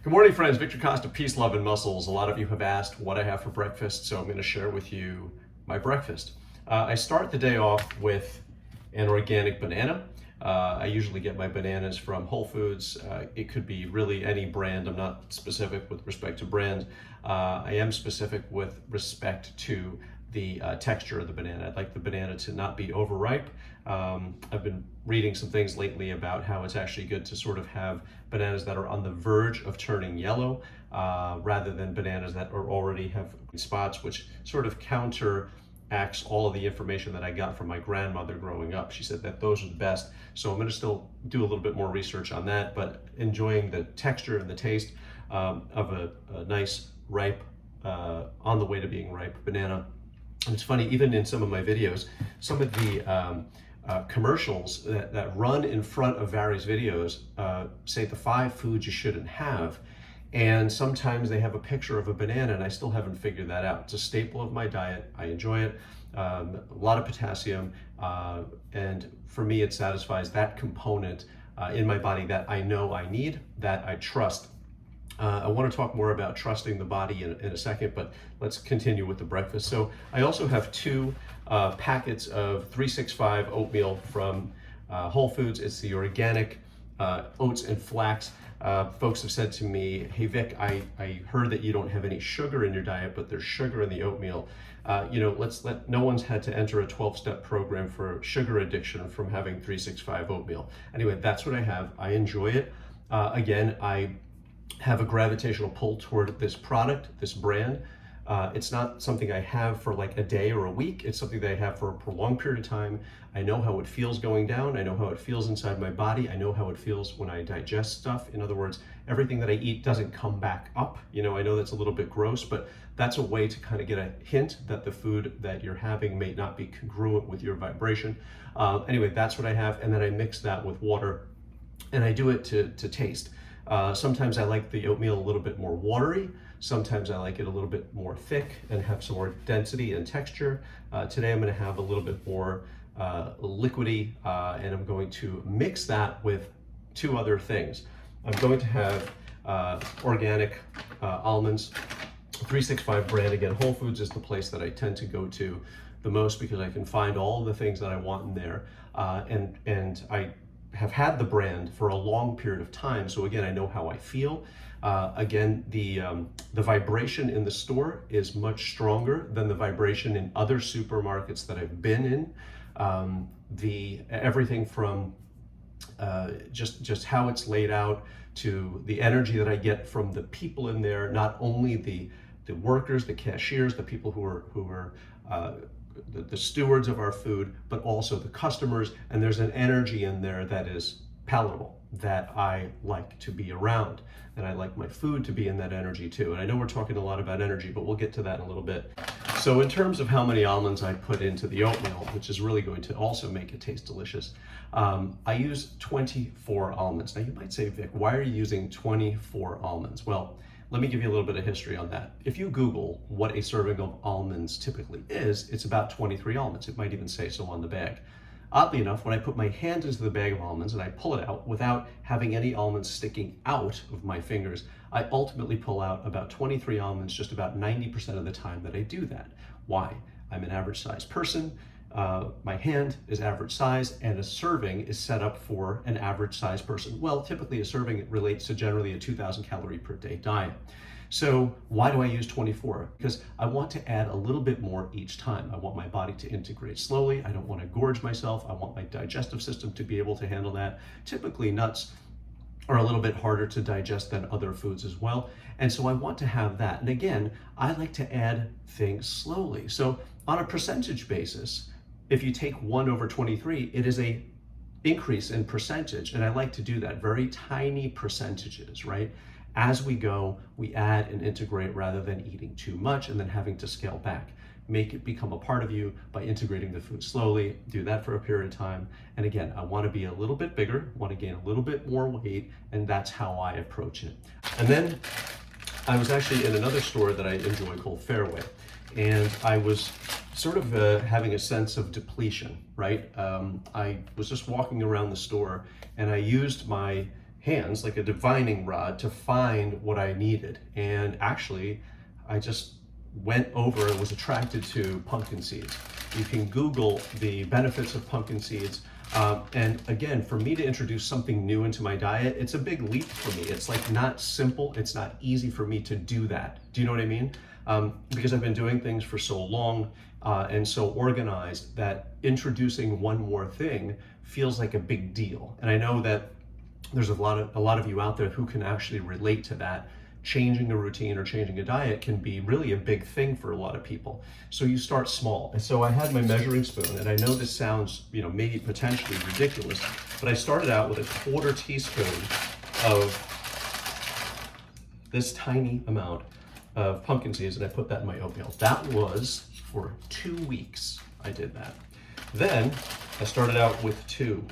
Good morning, friends. Victor Costa, Peace, Love, and Muscles. A lot of you have asked what I have for breakfast, so I'm going to share with you my breakfast. I start the day off with an organic banana. I usually get my bananas from Whole Foods. It could be really any brand. I'm not specific with respect to brand. I am specific with respect to the texture of the banana. I'd like the banana to not be overripe. I've been reading some things lately about how it's actually good to sort of have bananas that are on the verge of turning yellow rather than bananas that are already have spots, which sort of counteracts all of the information that I got from my grandmother growing up. She said that those are the best. So I'm going to still do a little bit more research on that, but enjoying the texture and the taste of a nice ripe, on the way to being ripe banana. And it's funny, even in some of my videos, some of the commercials that run in front of various videos say the 5 foods you shouldn't have. And sometimes they have a picture of a banana, and I still haven't figured that out. It's a staple of my diet. I enjoy it. A lot of potassium. And for me, it satisfies that component in my body that I know I need, that I trust. I want to talk more about trusting the body in a second, but let's continue with the breakfast. So I also have 2 packets of 365 oatmeal from Whole Foods. It's the organic oats and flax. Folks have said to me, hey Vic, I heard that you don't have any sugar in your diet, but there's sugar in the oatmeal. No one's had to enter a 12-step program for sugar addiction from having 365 oatmeal. Anyway, that's what I have. I enjoy it. Again, I have a gravitational pull toward this product, this brand. It's not something I have for like a day or a week. It's something that I have for a prolonged period of time. I know how it feels going down. I know how it feels inside my body. I know how it feels when I digest stuff. In other words, everything that I eat doesn't come back up. I know that's a little bit gross, but that's a way to kind of get a hint that the food that you're having may not be congruent with your vibration. Anyway, that's what I have. And then I mix that with water, and I do it to taste. Sometimes I like the oatmeal a little bit more watery. Sometimes I like it a little bit more thick and have some more density and texture. Today I'm going to have a little bit more liquidy, and I'm going to mix that with 2 other things. I'm going to have organic almonds, 365 brand. Again, Whole Foods is the place that I tend to go to the most because I can find all the things that I want in there, and I have had the brand for a long period of time. So again, I know how I feel. Again, the vibration in the store is much stronger than the vibration in other supermarkets that I've been in. Everything from just how it's laid out to the energy that I get from the people in there, not only the workers, the cashiers, the people who are the stewards of our food, but also the customers. And there's an energy in there that is palatable, that I like to be around. And I like my food to be in that energy too. And I know we're talking a lot about energy, but we'll get to that in a little bit. So in terms of how many almonds I put into the oatmeal, which is really going to also make it taste delicious, I use 24 almonds. Now you might say, Vic, why are you using 24 almonds? Well, let me give you a little bit of history on that. If you Google what a serving of almonds typically is, it's about 23 almonds. It might even say so on the bag. Oddly enough, when I put my hand into the bag of almonds and I pull it out without having any almonds sticking out of my fingers, I ultimately pull out about 23 almonds just about 90% of the time that I do that. Why? I'm an average size person. My hand is average size, and a serving is set up for an average size person. Well, typically a serving relates to generally a 2,000 calorie per day diet. So why do I use 24? Because I want to add a little bit more each time. I want my body to integrate slowly. I don't want to gorge myself. I want my digestive system to be able to handle that. Typically nuts are a little bit harder to digest than other foods as well. And so I want to have that. And again, I like to add things slowly. So on a percentage basis, if you take 1/23, it is a increase in percentage. And I like to do that, very tiny percentages, right? As we go, we add and integrate rather than eating too much and then having to scale back. Make it become a part of you by integrating the food slowly. Do that for a period of time. And again, I want to be a little bit bigger, want to gain a little bit more weight, and that's how I approach it. And then I was actually in another store that I enjoy called Fairway, and I was sort of having a sense of depletion, right? I was just walking around the store and I used my hands, like a divining rod, to find what I needed. And actually, I just went over and was attracted to pumpkin seeds. You can Google the benefits of pumpkin seeds. And again, for me to introduce something new into my diet, it's a big leap for me. It's like not simple. It's not easy for me to do that. Do you know what I mean? Because I've been doing things for so long and so organized that introducing one more thing feels like a big deal. And I know that there's a lot of you out there who can actually relate to that. Changing a routine or changing a diet can be really a big thing for a lot of people. So you start small. And so I had my measuring spoon, and I know this sounds, maybe potentially ridiculous, but I started out with a 1/4 teaspoon of this tiny amount of pumpkin seeds, and I put that in my oatmeal. That was for 2 weeks. I did that. Then I started out with 2,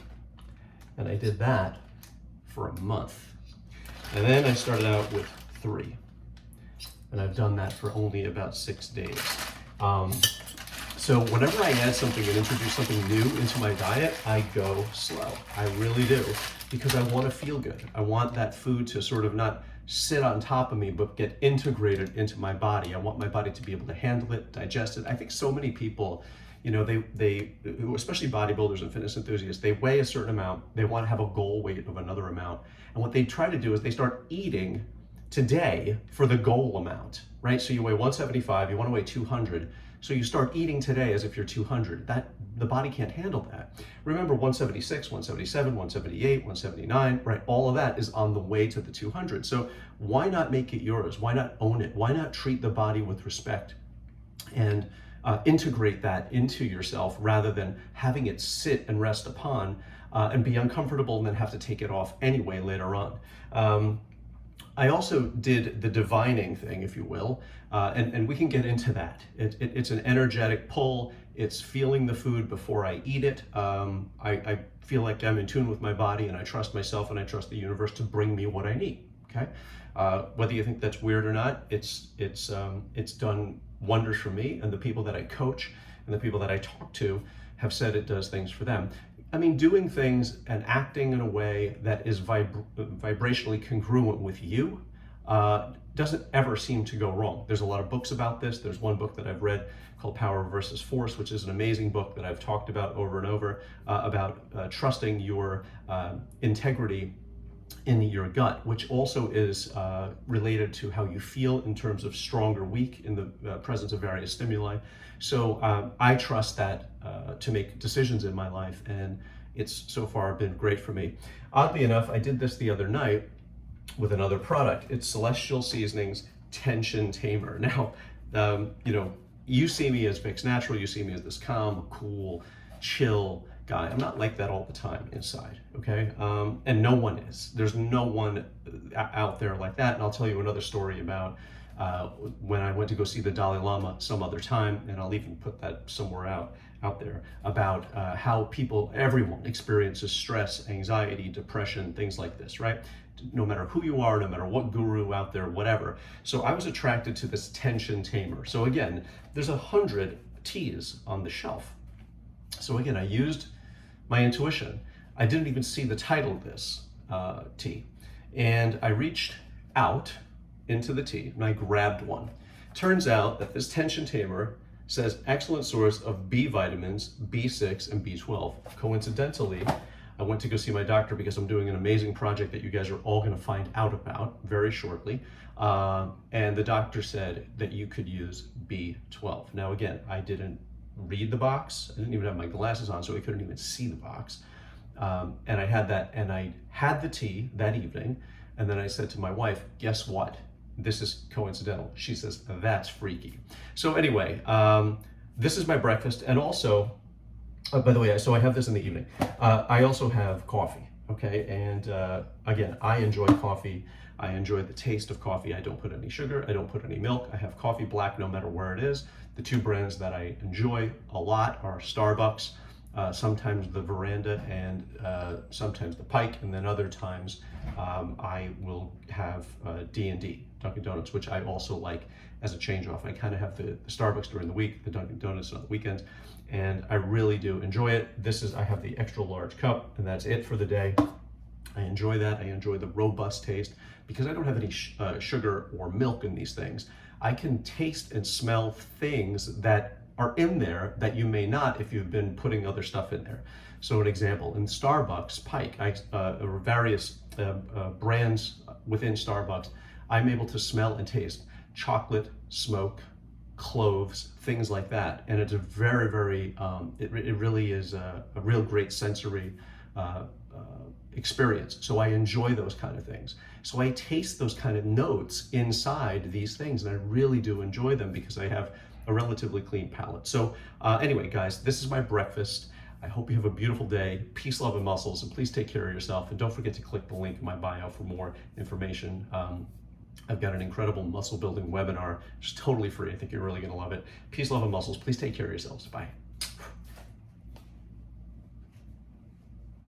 and I did that for a month. And then I started out with 3, and I've done that for only about 6 days. So whenever I add something and introduce something new into my diet, I go slow. I really do, because I want to feel good. I want that food to sort of not sit on top of me, but get integrated into my body. I want my body to be able to handle it, digest it. I think so many people, they especially bodybuilders and fitness enthusiasts, they weigh a certain amount. They want to have a goal weight of another amount. And what they try to do is they start eating today for the goal amount, right? So you weigh 175, you want to weigh 200. So you start eating today as if you're 200. The body can't handle that. Remember, 176, 177, 178, 179, right? All of that is on the way to the 200. So why not make it yours? Why not own it? Why not treat the body with respect and integrate that into yourself rather than having it sit and rest upon and be uncomfortable and then have to take it off anyway later on. I also did the divining thing, if you will, and we can get into that. It's an energetic pull. It's feeling the food before I eat it. I feel like I'm in tune with my body, and I trust myself and I trust the universe to bring me what I need. Okay, whether you think that's weird or not, it's done wonders for me, and the people that I coach and the people that I talk to have said it does things for them. I mean, doing things and acting in a way that is vibrationally congruent with you doesn't ever seem to go wrong. There's a lot of books about this. There's one book that I've read called Power versus Force, which is an amazing book that I've talked about over and over about trusting your integrity in your gut, which also is related to how you feel in terms of strong or weak in the presence of various stimuli. So I trust that to make decisions in my life, and it's so far been great for me. Oddly enough, I did this the other night with another product. It's Celestial Seasonings Tension Tamer. Now, you see me as Vicsnatural, you see me as this calm, cool, chill guy. I'm not like that all the time inside, okay? And no one is. There's no one out there like that. And I'll tell you another story about when I went to go see the Dalai Lama some other time, and I'll even put that somewhere out there, about how everyone experiences stress, anxiety, depression, things like this, right? No matter who you are, no matter what guru out there, whatever. So I was attracted to this tension tamer. So again, there's 100 teas on the shelf. So again, I used my intuition. I didn't even see the title of this tea. And I reached out into the tea and I grabbed one. Turns out that this tension tamer says excellent source of B vitamins, B6 and B12. Coincidentally, I went to go see my doctor because I'm doing an amazing project that you guys are all going to find out about very shortly. And the doctor said that you could use B12. Now again, I didn't read the box. I didn't even have my glasses on, so I couldn't even see the box. And I had that, and I had the tea that evening. And then I said to my wife, guess what? This is coincidental. She says, that's freaky. So anyway, this is my breakfast. And also, by the way, so I have this in the evening. I also have coffee, okay? And again, I enjoy coffee. I enjoy the taste of coffee. I don't put any sugar. I don't put any milk. I have coffee black no matter where it is. The two brands that I enjoy a lot are Starbucks, sometimes the Veranda, and sometimes the Pike, and then other times I will have D&D, Dunkin' Donuts, which I also like as a change off. I kind of have the Starbucks during the week, the Dunkin' Donuts on the weekends, and I really do enjoy it. I have the extra large cup, and that's it for the day. I enjoy that. I enjoy the robust taste because I don't have any sugar or milk in these things. I can taste and smell things that are in there that you may not if you've been putting other stuff in there. So an example, in Starbucks, Pike, or various brands within Starbucks, I'm able to smell and taste chocolate, smoke, cloves, things like that. And it's a very, very, it really is a real great sensory experience. So I enjoy those kind of things. So I taste those kind of notes inside these things, and I really do enjoy them because I have a relatively clean palate. So anyway, guys, this is my breakfast. I hope you have a beautiful day. Peace, love, and muscles, and please take care of yourself. And don't forget to click the link in my bio for more information. I've got an incredible muscle building webinar, just totally free. I think you're really gonna love it. Peace, love, and muscles. Please take care of yourselves. Bye.